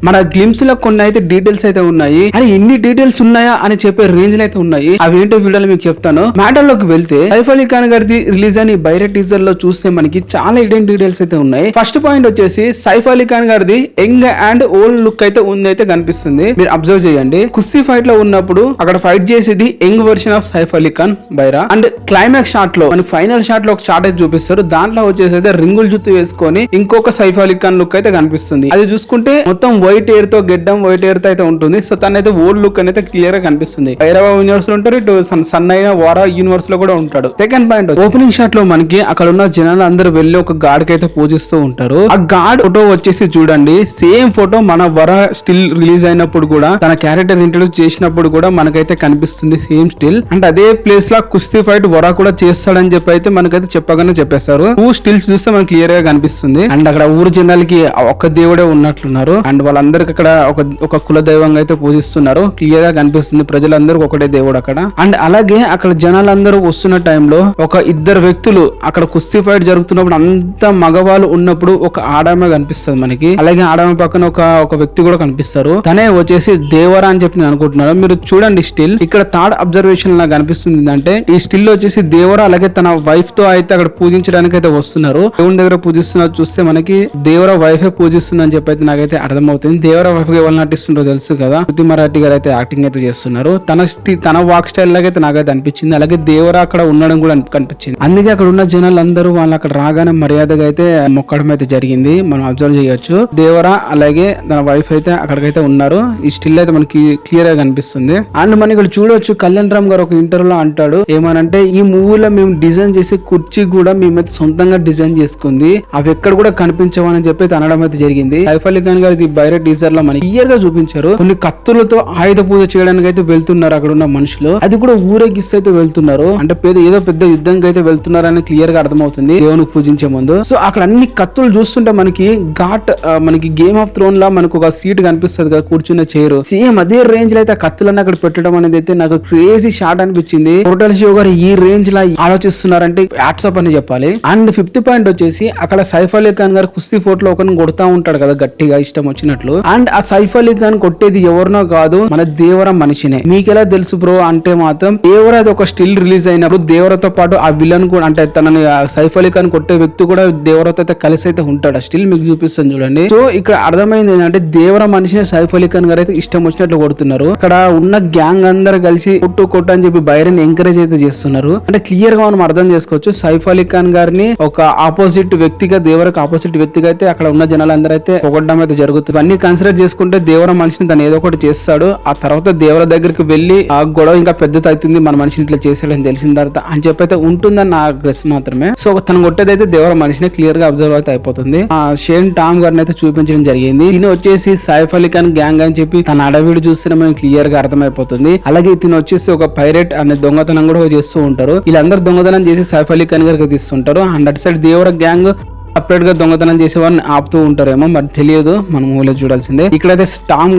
మన గ్లిమ్స్ లో కొన్ని అయితే డీటెయిల్స్ అయితే ఉన్నాయి. అని ఇన్ని డీటెయిల్స్ ఉన్నాయా అని చెప్పే రేంజ్ లో అయితే ఉన్నాయి. అవి ఏంటో వీడియోలో మీకు చెప్తాను. మ్యాటర్ లోకి వెళ్తే సైఫ్ అలీ ఖాన్ గారిది రిలీజ్ అని బైరెట్ టీజర్ లో చూస్తే మనకి చాలా హిడెన్ డీటెయిల్స్ అయితే ఉన్నాయి. ఫస్ట్ పాయింట్ వచ్చేసి సైఫ్ అలీ ఖాన్ గారిది యంగ్ అండ్ ఓల్డ్ లుక్ అయితే ఉంది అయితే కనిపిస్తుంది. మీరు అబ్జర్వ్ చేయండి. కుస్తీ ఫైట్ లో ఉన్నప్పుడు అక్కడ ఫైట్ చేసేది young version of Saif Ali Khan Baira. And climax shot లో మనకి ఫైనల్ షాట్ లో ఒక షాట్ అయితే చూపిస్తారు. దాంట్లో వచ్చేసి అయితే రింగుల్ జుత్తు వేసుకొని ఇంకొక సైఫ్ అలీ ఖాన్ లుక్ అయితే కనిపిస్తుంది. అది చూసుకుంటే మొత్తం వైట్ ఎయిర్ తో గెడ్డం వైట్ ఎయిర్ తో అయితే ఉంటుంది. సో తనైతే ఓల్డ్ లుక్ అనేది క్లియర్ గా కనిపిస్తుంది. భైరవ యూనివర్స్ లో ఉంటారు, ఇటు సన్ అయిన వారా యూనివర్స్ లో కూడా ఉంటాడు. సెకండ్ పాయింట్ ఓపెనింగ్ షాట్ లో మనకి అక్కడ ఉన్న జనాలు అందరూ వెళ్లి ఒక గాడ్ కి అయితే పూజిస్తూ ఉంటారు. ఆ గాడ్ ఫోటో వచ్చేసి చూడండి, సేమ్ ఫోటో మన వర స్టిల్ రిలీజ్ అయినప్పుడు కూడా తన క్యారెక్టర్ ఇంట్రడ్యూస్ చేసినప్పుడు కూడా మనకైతే కనిపిస్తుంది సేమ్ స్టిల్. అంటే అదే ప్లేస్ లా కుస్తీ ఫైట్ వర కూడా చేస్తాడని చెప్పి అయితే మనకైతే చెప్పగానే చెప్పేస్తారు. స్టిల్స్ చూస్తే మనకి క్లియర్ గా కనిపిస్తుంది. అండ్ అక్కడ ఊరు జనాలకి ఒక్క దేవుడే ఉన్నట్లున్నారు. అండ్ వాళ్ళందరికి అక్కడ ఒక కుల దైవంగా అయితే పూజిస్తున్నారు. క్లియర్ గా కనిపిస్తుంది ప్రజలందరూ ఒకటే దేవుడు అక్కడ. అండ్ అలాగే అక్కడ జనాలందరూ వస్తున్న టైంలో ఒక ఇద్దరు వ్యక్తులు అక్కడ కుస్తీ ఫైట్ జరుగుతున్నప్పుడు అంత మగవాళ్ళు ఉన్నప్పుడు ఒక ఆడామె కనిపిస్తుంది మనకి. అలాగే ఆడామె పక్కన ఒక వ్యక్తి కూడా కనిపిస్తారు. తనే వచ్చేసి దేవరా అని చెప్పి నేను అనుకుంటున్నాను. మీరు చూడండి స్టిల్ ఇక్కడ థర్డ్ అబ్జర్వేషన్ నాకు కనిపిస్తుంది అంటే ఈ స్టిల్ వచ్చేసి దేవరా అలాగే తన వైఫ్ తో అయితే అక్కడ పూజించడానికి అయితే వస్తున్నారు. దేవుని దగ్గర పూజిస్తున్నారు. చూస్తే మనకి దేవరా వైఫ్ పూజిస్తుంది అని చెప్పి అయితే నాకైతే అర్థమవుతుంది. దేవరా వైఫ్ ఎవరు నటిస్తుందో తెలుసు కదా, శృతి మరాఠీ గారు అయితే యాక్టింగ్ అయితే చేస్తున్నారు. తన వాక్ స్టైల్ లాగా అయితే నాకైతే అనిపించింది. అలాగే దేవరా అక్కడ ఉండడం కూడా కనిపించింది. అందుకే అక్కడ ఉన్న జనాలు అందరూ వాళ్ళు అక్కడ రాగానే మర్యాదగా అయితే మొక్కడం అయితే జరిగింది. మనం అబ్జర్వ్ చేయొచ్చు. దేవరా అలాగే తన వైఫ్ అయితే అక్కడికైతే ఉన్నారు. ఈ స్టిల్ అయితే మనకి క్లియర్ గా కనిపిస్తుంది. అండ్ మనం ఇక్కడ చూడొచ్చు కళ్యాణ్ రామ్ గారు ఒక ఇంటర్వ్యూలో అంటాడు ఏమనంటే ఈ మూవీలో మేము డిజైన్ చేసే కుర్చీ కూడా మేమైతే సొంతంగా డిజైన్ చేసుకుంది, అవి ఎక్కడ కూడా కనిపించవని చెప్పి అనడం అయితే జరిగింది. సైఫ్ అలీ ఖాన్ గారు ఇది బైరెట్ టీజర్ లో మనకి క్లియర్ గా చూపించారు. కొన్ని కత్తులతో ఆయుధ పూజ చేయడానికి అయితే వెళ్తున్నారు అక్కడ ఉన్న మనుషులు. అది కూడా ఊరేగిస్తూ అయితే వెళ్తున్నారు. అంటే ఏదో పెద్ద యుద్ధంకి అయితే వెళ్తున్నారు అని క్లియర్ గా అర్థమవుతుంది దేవునికి పూజించే ముందు. సో అక్కడ అన్ని కత్తులు చూస్తుంటే మనకి మనకి గేమ్ ఆఫ్ థ్రోన్ లా మనకు ఒక సీట్ కనిపిస్తుంది కదా కూర్చున్న చైర్, సేమ్ అదే రేంజ్ లో అయితే కత్తులన్నీ అక్కడ పెట్టడం అనేది అయితే నాకు క్రేజీ షాట్ అనిపించింది. టోటల్ షో గారు ఈ రేంజ్ లా ఆలోచిస్తున్నారంటే వాట్సాప్ అని చెప్పాలి. అండ్ ఫిఫ్త్ పాయింట్ వచ్చేసి అక్కడ సైఫ్ అలీ ఖాన్ గారు కుస్తీ ఫోటోలో ఒకరిని కొడతా ఉంటాడు కదా గట్టిగా ఇష్టం వచ్చినట్లు. అండ్ ఆ సైఫ్ అలీ ఖాన్ కొట్టేది ఎవరినో కాదు మన దేవర మనిషినే. మీకెలా తెలుసు బ్రో అంటే మాత్రం దేవర అది ఒక స్టిల్ రిలీజ్ అయినప్పుడు దేవరతో పాటు ఆ విలన్ కూడా అంటే తనని సైఫ్ అలీ ఖాన్ కొట్టే వ్యక్తి కూడా దేవరతో అయితే కలిసి అయితే ఉంటాడు. స్టిల్ మీకు చూపిస్తాను చూడండి. సో ఇక్కడ అర్థమైంది ఏంటంటే దేవర మనిషిని సైఫ్ అలీ ఖాన్ గారు అయితే ఇష్టం వచ్చినట్లు కొడుతున్నారు. అక్కడ ఉన్న గ్యాంగ్ అందరు కలిసి కొట్టు అని చెప్పి బైరన్ ఎంకరేజ్ అయితే చేస్తున్నారు. అంటే క్లియర్ గా మనం అర్థం చేసుకోవచ్చు సైఫ్ అలీ ఖాన్ గారిని ఒక ఆపోజిట్ వ్యక్తిగా దేవరకు ఆపోజిట్ వ్యక్తిగా అయితే అక్కడ ఉన్న జనాలందరూ అయితే పొగడడం అయితే జరుగుతుంది. అన్ని కన్సిడర్ చేసుకుంటే దేవర మనిషిని తను ఏదో ఒకటి చేస్తాడు. ఆ తర్వాత దేవర దగ్గరికి వెళ్లి ఆ గొడవ ఇంకా పెద్దది అవుతుంది, మన మనిషిని ఇట్లా చేసాడని తెలిసిన తర్వాత అని చెప్పి అయితే ఉంటుందని నా గెస్ మాత్రమే. సో తను కొట్టేదైతే దేవర మనిషిని క్లియర్ గా అబ్జర్వ్ అయితే అయిపోతుంది. ఆ షేన్ టామ్ గారిని అయితే చూపించడం జరిగింది. దీని వచ్చేసి సైఫ్ అలీ ఖాన్ గ్యాంగ్ అని చెప్పి తన అడవిడు చూస్తే మనకి క్లియర్ గా అర్థమైపోతుంది. అలాగే తిని వచ్చేసి ఒక పైరేట్ అనే దొంగతనం కూడా చేస్తూ ఉంటారు. వీళ్ళందరూ దొంగతనం చేసి సైఫ్ అలీ ఖాన్ గారికి తీస్తుంటారు. అండ్ అటు సైడ్ దేవర గ్యాంగ్ సపరేట్ గా దొంగతనం చేసేవారిని ఆపుతూ ఉంటారేమో మరి తెలియదు, మనం మూవీలో చూడాల్సిందే. ఇక్కడైతే టామ్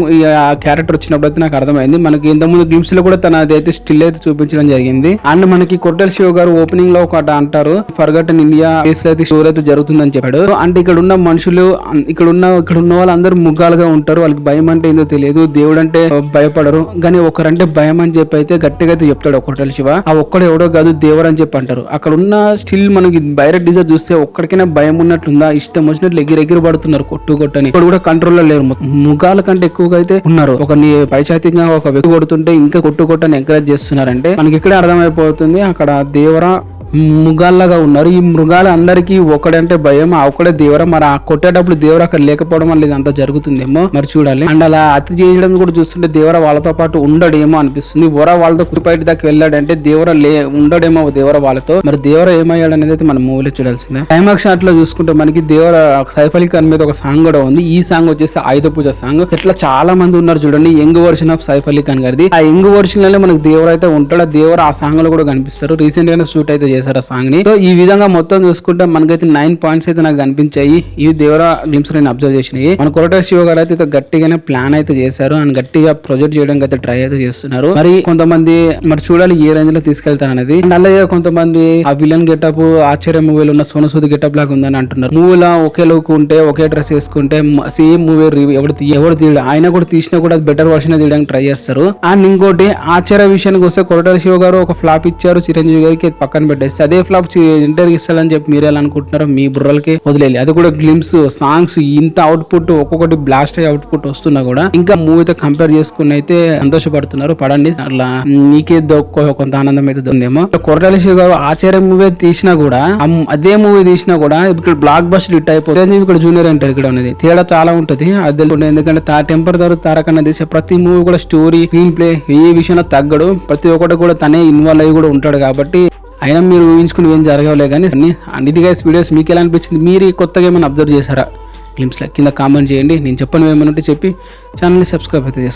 క్యారెక్టర్ వచ్చినప్పుడు అయితే నాకు అర్థమైంది. మనకి ఇంతకుముందు గ్లిమ్స్ లో కూడా తన అయితే స్టిల్ అయితే చూపించడం జరిగింది. అండ్ మనకి కొట్టెల శివ గారు ఓపెనింగ్ లో ఒక అంటారు ఫర్గటన్ ఇండియా కేసు అయితే స్టోరీ అయితే జరుగుతుందని చెప్పాడు. అంటే ఇక్కడ ఉన్న మనుషులు ఇక్కడ ఉన్న వాళ్ళందరూ ముగ్గాలుగా ఉంటారు. వాళ్ళకి భయం అంటే ఏందో తెలియదు, దేవుడు అంటే భయపడరు, కానీ ఒకరంటే భయం అని చెప్పి అయితే గట్టిగా అయితే చెప్తాడు కొట్టెల శివ. ఆ ఒక్కడు ఎవడో కాదు దేవుడు అని చెప్పి అంటారు. అక్కడ ఉన్న స్టిల్ మనకి బైరెట్ డిజైర్ చూస్తే ఒక్కడికైనా భయం ఉన్నట్లుందా, ఇష్టం వచ్చినట్లు ఎగిరెగిరి పడుతున్నారు కొట్టని. ఇప్పుడు కూడా కంట్రోల్ లో లేరు, ముఖాల కంటే ఎక్కువగా అయితే ఉన్నారు. ఒక పైచాతిగా ఒక వ్యక్తి కొడుతుంటే ఇంకా కొట్టని ఎంకరేజ్ చేస్తున్నారంటే మనకి ఇక్కడే అర్థమైపోతుంది అక్కడ దేవర మృగాల్లాగా ఉన్నారు. ఈ మృగాలు అందరికి ఒకడంటే భయం, ఆ ఒక్కడే దేవర. మరి ఆ కొట్టేటప్పుడు దేవర అక్కడ లేకపోవడం వల్ల ఇదంతా జరుగుతుందేమో మరి చూడాలి. అండ్ అలా అతి చేయడం కూడా చూస్తుంటే దేవర వాళ్ళతో పాటు ఉండడేమో అనిపిస్తుంది. వాళ్ళతో కురిపైటి దాకా వెళ్ళాడంటే దేవర ఉండడేమో దేవర వాళ్ళతో. మరి దేవర ఏమయ్యాడు అనేది అయితే మనం మూవీలో చూడాల్సిందే. క్లైమాక్స్ షాట్ లో చూసుకుంటే మనకి దేవర సైఫ్ అలీ ఖాన్ మీద ఒక సాంగ్ కూడా ఉంది. ఈ సాంగ్ వచ్చేసి ఆయుధ పూజ సాంగ్. ఇట్లా చాలా మంది ఉన్నారు చూడండి young version of Saif Ali Khan గారిది. ఆ యంగ్ వర్షన్ లోనే మనకి దేవర అయితే ఉంటాడు. ఆ దేవర ఆ సాంగ్ లో కూడా కనిపిస్తారు. రీసెంట్ గానే షూట్ అయితే చేశారు ఆ సాంగ్ ని. సో ఈ విధంగా మొత్తం చూసుకుంటే మనకైతే 9 పాయింట్స్ అయితే నాకు కనిపించాయి. ఇవి దేవరా గ్లిమ్స్ నేను అబ్జర్వ్ చేసినాయి. మన కొరటాల శివ గారు అయితే గట్టిగానే ప్లాన్ అయితే చేశారు అండ్ గట్టిగా ప్రొజెక్ట్ చేయడానికి అయితే ట్రై అయితే చేస్తున్నారు. మరి కొంతమంది మరి చూడాలి ఏ రేంజ్ లో తీసుకెళ్తారు అనేది. అండ్ అలాగే కొంతమంది ఆ విలన్ గెటప్ ఆశ్చర్య మూవీలో ఉన్న సోను సూద్ గెటప్ లాగా ఉందని అంటున్నారు. మూవీలో ఒకే లుక్ ఉంటే ఒకే డ్రెస్ వేసుకుంటే సేమ్ మూవీ ఎవరు తీయడు, ఆయన కూడా తీసినా కూడా బెటర్ వర్షన్ తీయడానికి ట్రై చేస్తారు. అండ్ ఇంకోటి ఆశ్చర్య విషయానికి వస్తే కొరటాల శివ గారు ఒక ఫ్లాప్ ఇచ్చారు చిరంజీవి గారికి, పక్కన పెట్టేస్తే అదే ఫ్లాప్ ఇంటర్వ్యూ ఇస్తాడని చెప్పి మీరు ఎలా అనుకుంటున్నారో మీ బుర్రలకి వదిలేయాలి. అది కూడా గ్లిమ్స్ సాంగ్స్ ఇంత అవుట్పుట్ ఒక్కొక్కటి బ్లాస్ట్ అయ్యే అవుట్పుట్ వస్తున్నా కూడా ఇంకా మూవీతో కంపేర్ చేసుకుని అయితే సంతోషపడుతున్నారు. పడండి, అట్లా నీకే కొంత ఆనందం అయితే ఉందేమో. కొరటాల శివ గారు ఆశ్చర్య మూవీ తీసినా కూడా అదే మూవీ తీసినా కూడా ఇక్కడ బ్లాక్ బస్టర్ హిట్ అయిపోతుంది. ఇక్కడ జూనియర్ ఎన్టీఆర్ ఇక్కడ ఉన్నది తేడా చాలా ఉంటది. అది ఎందుకంటే టెంపర్ ద్వారా తారకన్న తీసే ప్రతి మూవీ కూడా స్టోరీ స్క్రీన్ ప్లే ఏ విషయంలో తగ్గడు, ప్రతి ఒక్కటి కూడా తనే ఇన్వాల్వ్ అయ్యి కూడా ఉంటాడు. కాబట్టి అయినా మీరు ఊహించుకుని ఏం జరగలే కానీ ఇది గైస్ వీడియోస్ మీకు ఎలా అనిపించింది, మీరు కొత్తగా ఏమైనా అబ్జర్వ్ చేశారా గ్లిమ్స్ కింద కామెంట్ చేయండి. నేను చెప్పను ఏమైనా ఉంటే చెప్పి ఛానల్ని సబ్స్క్రైబ్ అయితే చేసుకోండి.